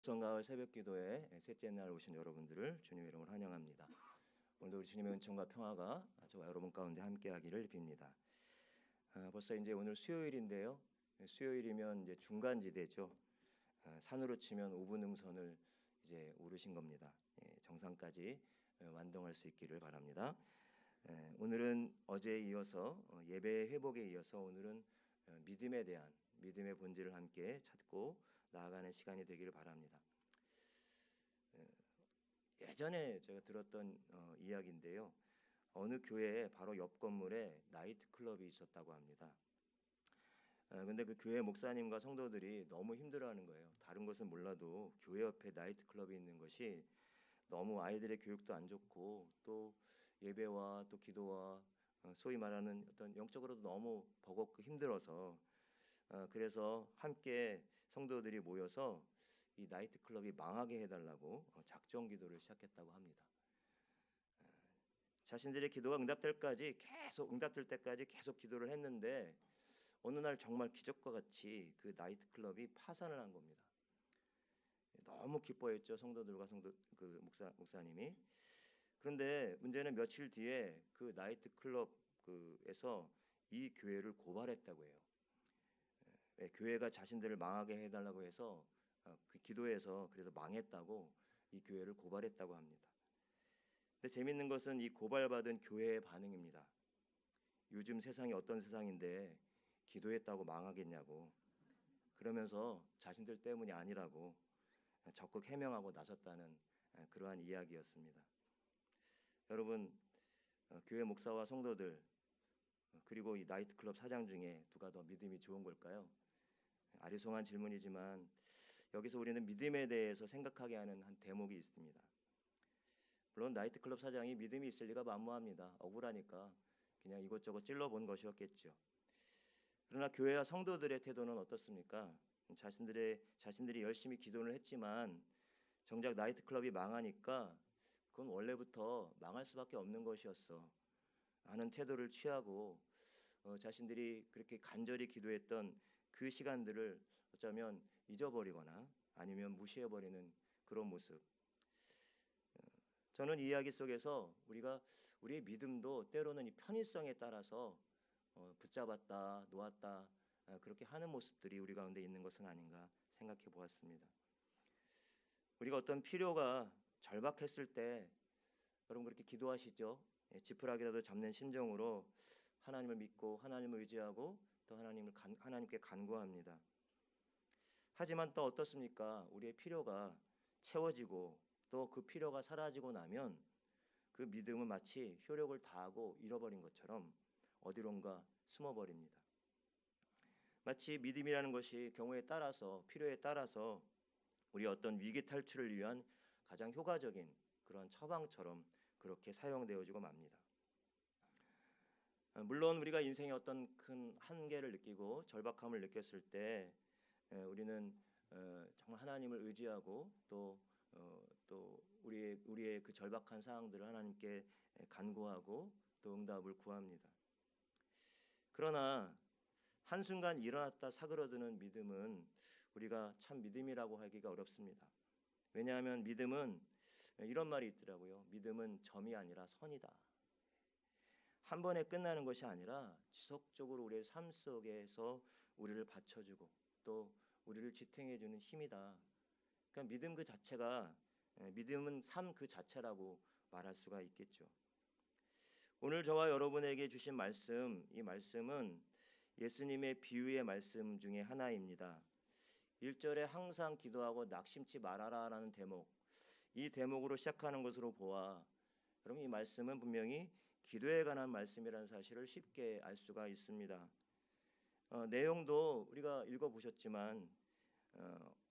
성가을 새벽기도에 셋째 날 오신 여러분들을 주님의 이름으로 환영합니다. 오늘도 우리 주님의 은총과 평화가 저와 여러분 가운데 함께하기를 빕니다. 벌써 이제 오늘 수요일인데요. 수요일이면 이제 중간지대죠. 산으로 치면 우분응선을 이제 오르신 겁니다. 정상까지 완동할 수 있기를 바랍니다. 오늘은 어제에 이어서 예배 회복에 이어서 오늘은 믿음에 대한 믿음의 본질을 함께 찾고 나아가는 시간이 되기를 바랍니다. 예전에 제가 들었던 이야기인데요. 어느 교회에 바로 옆 건물에 나이트 클럽이 있었다고 합니다. 근데 그 교회 목사님과 성도들이 너무 힘들어하는 거예요. 다른 것은 몰라도 교회 옆에 나이트 클럽이 있는 것이 너무 아이들의 교육도 안 좋고 또 예배와 또 기도와 소위 말하는 어떤 영적으로도 너무 버겁고 힘들어서 그래서 함께 성도들이 모여서 이 나이트 클럽이 망하게 해달라고 작정 기도를 시작했다고 합니다. 자신들의 기도가 응답될 때까지 계속 기도를 했는데 어느 날 정말 기적과 같이 그 나이트 클럽이 파산을 한 겁니다. 너무 기뻐했죠, 성도들과 그 목사님이. 그런데 문제는 며칠 뒤에 그 나이트 클럽에서 이 교회를 고발했다고 해요. 교회가 자신들을 망하게 해달라고 해서 그 기도에서 그래서 망했다고 이 교회를 고발했다고 합니다. 근데 재밌는 것은 이 고발받은 교회의 반응입니다. 요즘 세상이 어떤 세상인데 기도했다고 망하겠냐고, 그러면서 자신들 때문이 아니라고 적극 해명하고 나섰다는 그러한 이야기였습니다. 여러분, 교회 목사와 성도들 그리고 이 나이트클럽 사장 중에 누가 더 믿음이 좋은 걸까요? 아리송한 질문이지만 여기서 우리는 믿음에 대해서 생각하게 하는 한 대목이 있습니다. 물론 나이트클럽 사장이 믿음이 있을 리가 만무합니다. 억울하니까 그냥 이것저것 찔러본 것이었겠죠. 그러나 교회와 성도들의 태도는 어떻습니까? 자신들이 열심히 기도를 했지만 정작 나이트클럽이 망하니까 그건 원래부터 망할 수밖에 없는 것이었어 하는 태도를 취하고 자신들이 그렇게 간절히 기도했던 그 시간들을 어쩌면 잊어버리거나 아니면 무시해버리는 그런 모습. 저는 이 이야기 속에서 우리의 믿음도 때로는 이 편의성에 따라서 붙잡았다 놓았다 그렇게 하는 모습들이 우리 가운데 있는 것은 아닌가 생각해 보았습니다. 우리가 어떤 필요가 절박했을 때 여러분 그렇게 기도하시죠? 지푸라기라도 잡는 심정으로 하나님을 믿고 하나님을 의지하고 또 하나님께 간구합니다. 하지만 또 어떻습니까? 우리의 필요가 채워지고 또 그 필요가 사라지고 나면 그 믿음은 마치 효력을 다하고 잃어버린 것처럼 어디론가 숨어버립니다. 마치 믿음이라는 것이 경우에 따라서 필요에 따라서 우리 어떤 위기 탈출을 위한 가장 효과적인 그런 처방처럼 그렇게 사용되어지고 맙니다. 물론 우리가 인생의 어떤 큰 한계를 느끼고 절박함을 느꼈을 때 우리는 정말 하나님을 의지하고 또 우리의 그 절박한 상황들을 하나님께 간구하고 또 응답을 구합니다. 그러나 한순간 일어났다 사그러드는 믿음은 우리가 참 믿음이라고 하기가 어렵습니다. 왜냐하면 믿음은 이런 말이 있더라고요. 믿음은 점이 아니라 선이다. 한 번에 끝나는 것이 아니라 지속적으로 우리의 삶 속에서 우리를 받쳐주고 또 우리를 지탱해주는 힘이다. 그러니까 믿음은 삶 그 자체라고 말할 수가 있겠죠. 오늘 저와 여러분에게 주신 말씀, 이 말씀은 예수님의 비유의 말씀 중에 하나입니다. 1절에 항상 기도하고 낙심치 말아라라는 대목, 이 대목으로 시작하는 것으로 보아 여러분 이 말씀은 분명히 기도에 관한 말씀이라는 사실을 쉽게 알 수가 있습니다. 내용도 우리가 읽어보셨지만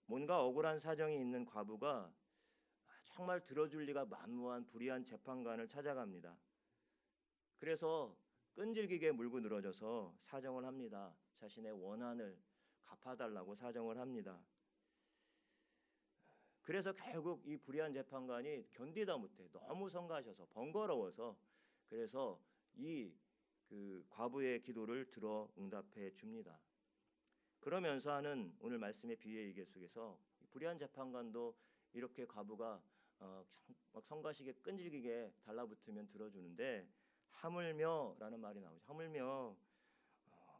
뭔가 억울한 사정이 있는 과부가 정말 들어줄 리가 만무한 불의한 재판관을 찾아갑니다. 그래서 끈질기게 물고 늘어져서 사정을 합니다. 자신의 원한을 갚아달라고 사정을 합니다. 그래서 결국 이 불의한 재판관이 견디다 못해 너무 성가셔서 번거로워서 그래서 그 과부의 기도를 들어 응답해 줍니다. 그러면서 하는 오늘 말씀의 비유의 얘기 속에서 불의한 재판관도 이렇게 과부가 막 성가시게 끈질기게 달라붙으면 들어주는데 하물며라는 말이 나오죠. 하물며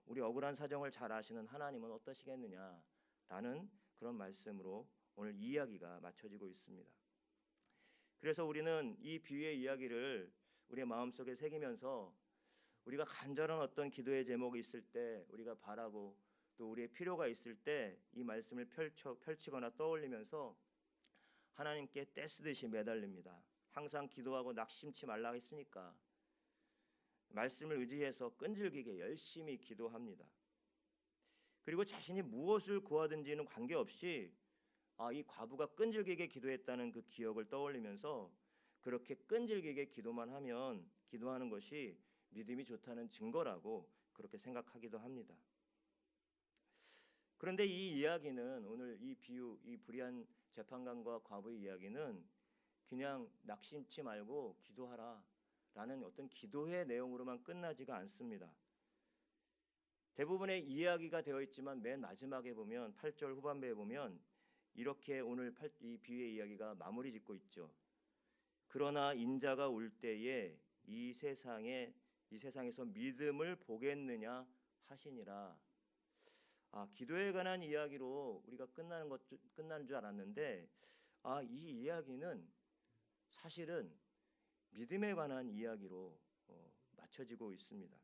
우리 억울한 사정을 잘 아시는 하나님은 어떠시겠느냐라는 그런 말씀으로 오늘 이야기가 맞춰지고 있습니다. 그래서 우리는 이 비유의 이야기를 우리의 마음속에 새기면서 우리가 간절한 어떤 기도의 제목이 있을 때, 우리가 바라고 또 우리의 필요가 있을 때 이 말씀을 펼치거나 떠올리면서 하나님께 떼쓰듯이 매달립니다. 항상 기도하고 낙심치 말라 했으니까 말씀을 의지해서 끈질기게 열심히 기도합니다. 그리고 자신이 무엇을 구하든지는 관계없이 이 과부가 끈질기게 기도했다는 그 기억을 떠올리면서 그렇게 끈질기게 기도하는 것이 믿음이 좋다는 증거라고 그렇게 생각하기도 합니다. 그런데 이 이야기는, 오늘 이 비유, 이 불의한 재판관과 과부의 이야기는 그냥 낙심치 말고 기도하라 라는 어떤 기도의 내용으로만 끝나지가 않습니다. 대부분의 이야기가 되어 있지만 맨 마지막에 보면 8절 후반부에 보면 이렇게 오늘 이 비유의 이야기가 마무리 짓고 있죠. 그러나 인자가 올 때에 이 세상에서 믿음을 보겠느냐 하시니라. 기도에 관한 이야기로 우리가 끝나는 줄 알았는데 이 이야기는 사실은 믿음에 관한 이야기로 맞춰지고 있습니다.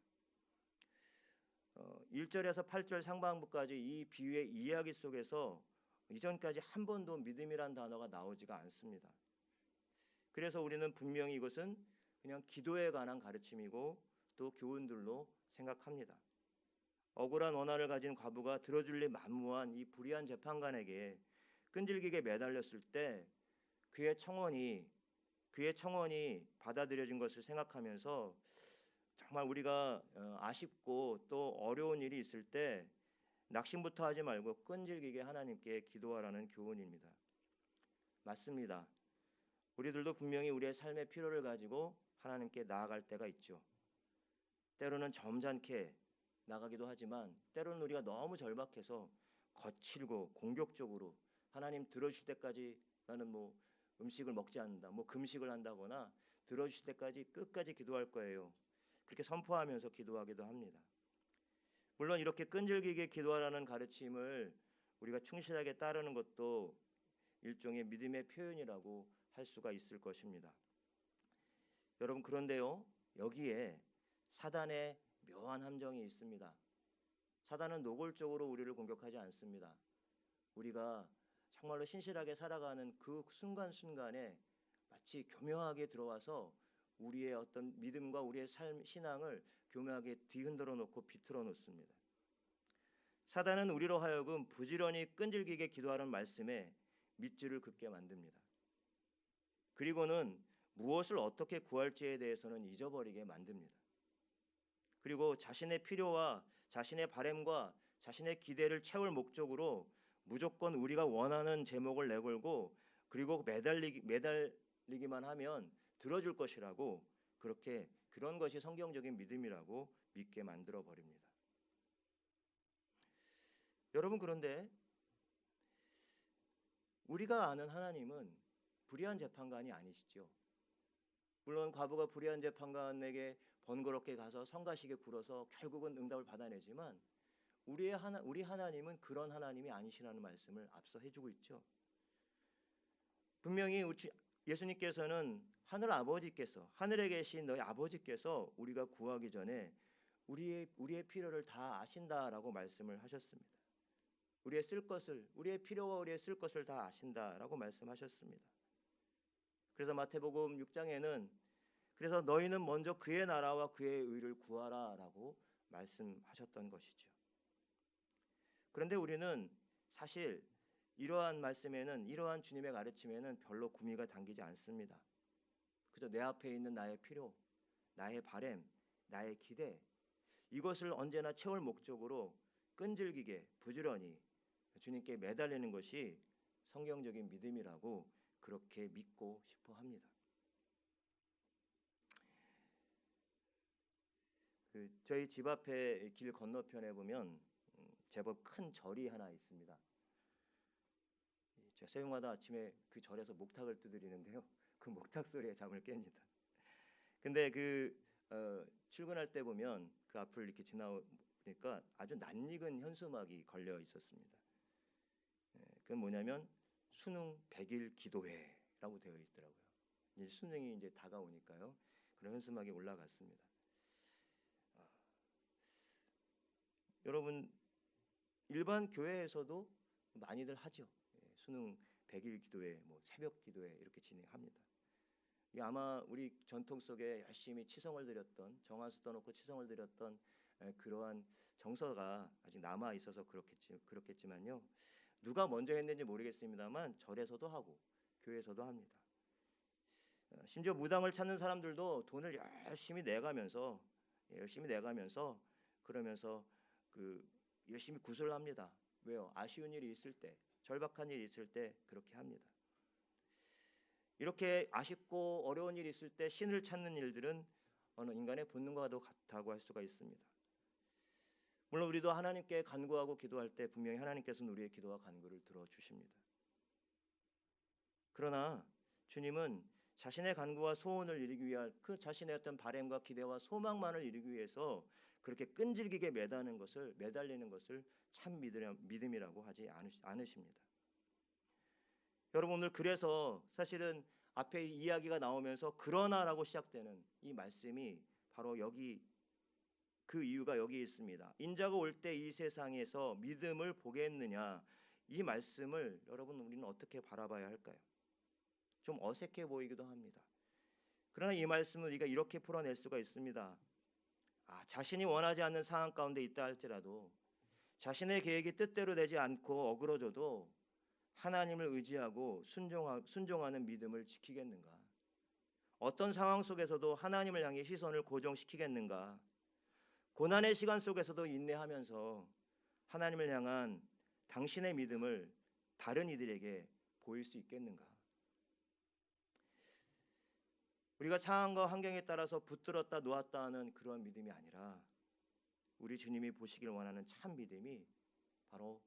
1절에서 8절 상반부까지 이 비유의 이야기 속에서 이전까지 한 번도 믿음이란 단어가 나오지가 않습니다. 그래서 우리는 분명히 이것은 그냥 기도에 관한 가르침이고 또 교훈들로 생각합니다. 억울한 원한을 가진 과부가 들어줄리 만무한 이 불의한 재판관에게 끈질기게 매달렸을 때 그의 청원이 받아들여진 것을 생각하면서 정말 우리가 아쉽고 또 어려운 일이 있을 때 낙심부터 하지 말고 끈질기게 하나님께 기도하라는 교훈입니다. 맞습니다. 우리들도 분명히 우리의 삶의 필요를 가지고 하나님께 나아갈 때가 있죠. 때로는 점잖게 나가기도 하지만 때로는 우리가 너무 절박해서 거칠고 공격적으로 하나님 들어주실 때까지 나는 음식을 먹지 않는다, 금식을 한다거나 들어주실 때까지 끝까지 기도할 거예요. 그렇게 선포하면서 기도하기도 합니다. 물론 이렇게 끈질기게 기도하라는 가르침을 우리가 충실하게 따르는 것도 일종의 믿음의 표현이라고 할 수가 있을 것입니다. 여러분, 그런데요, 여기에 사단의 묘한 함정이 있습니다. 사단은 노골적으로 우리를 공격하지 않습니다. 우리가 정말로 신실하게 살아가는 그 순간순간에 마치 교묘하게 들어와서 우리의 어떤 믿음과 우리의 신앙을 교묘하게 뒤흔들어 놓고 비틀어 놓습니다. 사단은 우리로 하여금 부지런히 끈질기게 기도하는 말씀에 밑줄을 긋게 만듭니다. 그리고는 무엇을 어떻게 구할지에 대해서는 잊어버리게 만듭니다. 그리고 자신의 필요와 자신의 바램과 자신의 기대를 채울 목적으로 무조건 우리가 원하는 제목을 내걸고 그리고 매달리기만 하면 들어줄 것이라고 그런 것이 성경적인 믿음이라고 믿게 만들어 버립니다. 여러분, 그런데 우리가 아는 하나님은 불의한 재판관이 아니시죠. 물론 과부가 불의한 재판관에게 번거롭게 가서 성가시게 굴어서 결국은 응답을 받아내지만 우리 하나님은 그런 하나님이 아니시라는 말씀을 앞서 해주고 있죠. 분명히 예수님께서는 하늘에 계신 너희 아버지께서 우리가 구하기 전에 우리의 필요를 다 아신다라고 말씀을 하셨습니다. 우리의 필요와 우리의 쓸 것을 다 아신다라고 말씀하셨습니다. 그래서 마태복음 6장에는 그래서 너희는 먼저 그의 나라와 그의 의를 구하라라고 말씀하셨던 것이죠. 그런데 우리는 사실 이러한 주님의 가르침에는 별로 구미가 당기지 않습니다. 그저 내 앞에 있는 나의 필요, 나의 바램, 나의 기대, 이것을 언제나 채울 목적으로 끈질기게 부지런히 주님께 매달리는 것이 성경적인 믿음이라고 그렇게 믿고 싶어 합니다. 저희 집 앞에 길 건너편에 보면 제법 큰 절이 하나 있습니다. 제가 새벽마다 아침에 그 절에서 목탁을 두드리는데요. 그 목탁 소리에 잠을 깹니다. 근데 출근할 때 보면 그 앞을 이렇게 지나보니까 아주 낯익은 현수막이 걸려 있었습니다. 그건 뭐냐면 수능 100일 기도회라고 되어 있더라고요. 이제 수능이 이제 다가오니까요. 그런 현수막이 올라갔습니다. 여러분, 일반 교회에서도 많이들 하죠. 수능 100일 기도회, 뭐 새벽 기도회 이렇게 진행합니다. 이 아마 우리 전통 속에 열심히 치성을 드렸던, 정한수 떠놓고 치성을 드렸던 그러한 정서가 아직 남아 있어서 그렇겠지만요. 누가 먼저 했는지 모르겠습니다만 절에서도 하고 교회에서도 합니다. 심지어 무당을 찾는 사람들도 돈을 열심히 내가면서 그러면서 열심히 구슬을 합니다. 왜요? 아쉬운 일이 있을 때, 절박한 일이 있을 때 그렇게 합니다. 이렇게 아쉽고 어려운 일이 있을 때 신을 찾는 일들은 어느 인간의 본능과도 같다고 할 수가 있습니다. 물론 우리도 하나님께 간구하고 기도할 때 분명히 하나님께서는 우리의 기도와 간구를 들어주십니다. 그러나 주님은 자신의 간구와 소원을 이루기 위한 그 자신의 어떤 바램과 기대와 소망만을 이루기 위해서 그렇게 끈질기게 매달리는 것을 참 믿음이라고 하지 않으십니다. 여러분, 오늘 그래서 사실은 앞에 이야기가 나오면서 그러나라고 시작되는 이 말씀이 바로 여기 그 이유가 여기 있습니다. 인자가 올 때 이 세상에서 믿음을 보겠느냐, 이 말씀을 여러분 우리는 어떻게 바라봐야 할까요? 좀 어색해 보이기도 합니다. 그러나 이 말씀을 우리가 이렇게 풀어낼 수가 있습니다. 자신이 원하지 않는 상황 가운데 있다 할지라도 자신의 계획이 뜻대로 되지 않고 어그러져도 하나님을 의지하고 순종하는 믿음을 지키겠는가? 어떤 상황 속에서도 하나님을 향해 시선을 고정시키겠는가? 고난의 시간 속에서도 인내하면서 하나님을 향한 당신의 믿음을 다른 이들에게 보일 수 있겠는가? 우리가 상황과 환경에 따라서 붙들었다 놓았다 하는 그런 믿음이 아니라 우리 주님이 보시길 원하는 참 믿음이 바로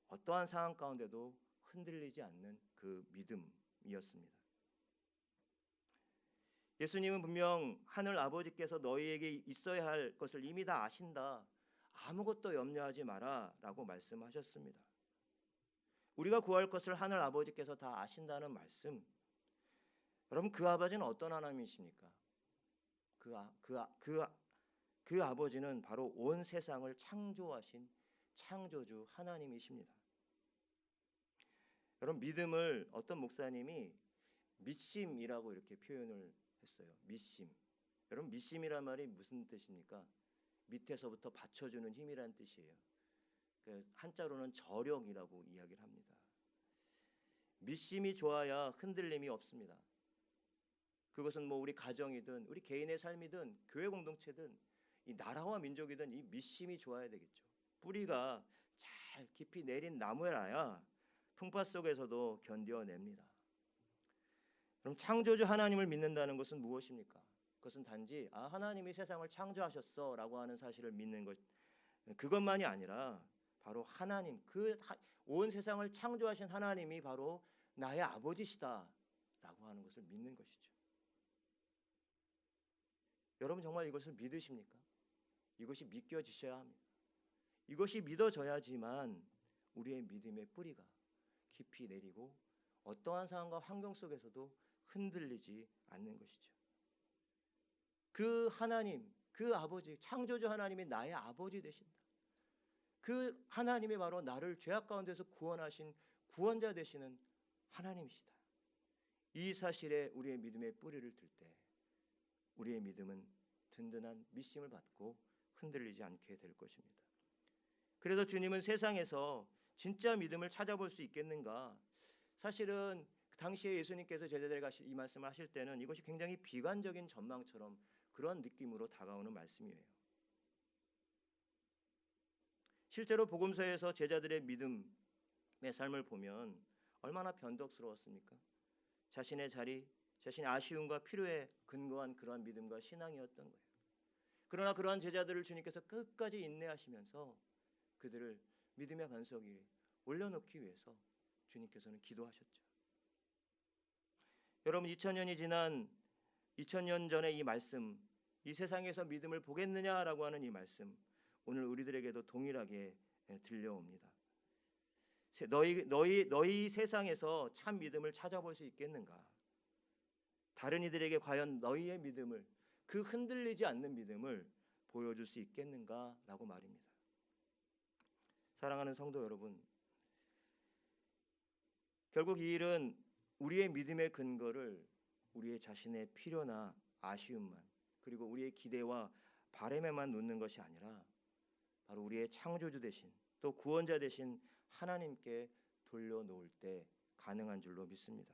어떠한 상황 가운데도 흔들리지 않는 그 믿음이었습니다. 예수님은 분명 하늘 아버지께서 너희에게 있어야 할 것을 이미 다 아신다. 아무것도 염려하지 마라 라고 말씀하셨습니다. 우리가 구할 것을 하늘 아버지께서 다 아신다는 말씀, 여러분 그 아버지는 어떤 하나님이십니까? 그 아버지는 바로 온 세상을 창조하신 창조주 하나님이십니다. 여러분, 믿음을 어떤 목사님이 믿심이라고 이렇게 표현을 했어요. 믿심. 여러분, 믿심이란 말이 무슨 뜻입니까? 밑에서부터 받쳐주는 힘이란 뜻이에요. 한자로는 저력이라고 이야기를 합니다. 믿심이 좋아야 흔들림이 없습니다. 그것은 뭐 우리 가정이든 우리 개인의 삶이든 교회 공동체든 이 나라와 민족이든 이 믿심이 좋아야 되겠죠. 뿌리가 잘 깊이 내린 나무라야 풍파 속에서도 견뎌냅니다. 그럼 창조주 하나님을 믿는다는 것은 무엇입니까? 그것은 단지 하나님이 세상을 창조하셨어라고 하는 사실을 믿는 것, 그것만이 아니라 바로 하나님, 온 세상을 창조하신 하나님이 바로 나의 아버지시다라고 하는 것을 믿는 것이죠. 여러분 정말 이것을 믿으십니까? 이것이 믿겨지셔야 합니다. 이것이 믿어져야지만 우리의 믿음의 뿌리가 깊이 내리고 어떠한 상황과 환경 속에서도 흔들리지 않는 것이죠. 그 하나님, 그 아버지, 창조주 하나님이 나의 아버지 되신다. 그 하나님이 바로 나를 죄악 가운데서 구원하신 구원자 되시는 하나님이시다. 이 사실에 우리의 믿음의 뿌리를 들 때 우리의 믿음은 든든한 믿심을 받고 흔들리지 않게 될 것입니다. 그래서 주님은 세상에서 진짜 믿음을 찾아볼 수 있겠는가? 사실은 당시에 예수님께서 제자들에게 이 말씀을 하실 때는 이것이 굉장히 비관적인 전망처럼 그런 느낌으로 다가오는 말씀이에요. 실제로 복음서에서 제자들의 믿음의 삶을 보면 얼마나 변덕스러웠습니까? 자신의 자리, 자신의 아쉬움과 필요에 근거한 그러한 믿음과 신앙이었던 거예요. 그러나 그러한 제자들을 주님께서 끝까지 인내하시면서 그들을 믿음의 반석 위에 올려놓기 위해서 주님께서는 기도하셨죠. 여러분 2000년 전의 이 말씀, 이 세상에서 믿음을 보겠느냐라고 하는 이 말씀, 오늘 우리들에게도 동일하게 들려옵니다. 너희 세상에서 참 믿음을 찾아볼 수 있겠는가? 다른 이들에게 과연 너희의 믿음을, 그 흔들리지 않는 믿음을 보여줄 수 있겠는가라고 말입니다. 사랑하는 성도 여러분, 결국 이 일은 우리의 믿음의 근거를 우리의 자신의 필요나 아쉬움만, 그리고 우리의 기대와 바람에만 놓는 것이 아니라 바로 우리의 창조주 되신, 또 구원자 되신 하나님께 돌려놓을 때 가능한 줄로 믿습니다.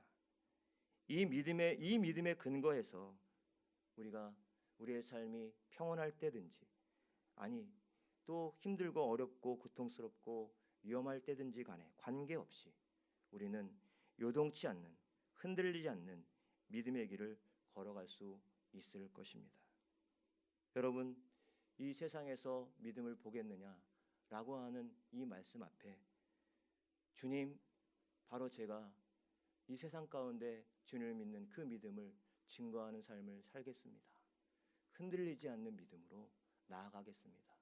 이 믿음의 근거에서 우리가 우리의 삶이 평온할 때든지, 아니 또 힘들고 어렵고 고통스럽고 위험할 때든지 간에 관계없이 우리는 요동치 않는, 흔들리지 않는 믿음의 길을 걸어갈 수 있을 것입니다. 여러분, 이 세상에서 믿음을 보겠느냐라고 하는 이 말씀 앞에 주님, 바로 제가 이 세상 가운데 주님을 믿는 그 믿음을 증거하는 삶을 살겠습니다. 흔들리지 않는 믿음으로 나아가겠습니다.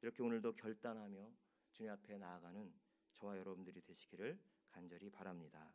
이렇게 오늘도 결단하며 주님 앞에 나아가는 저와 여러분들이 되시기를 간절히 바랍니다.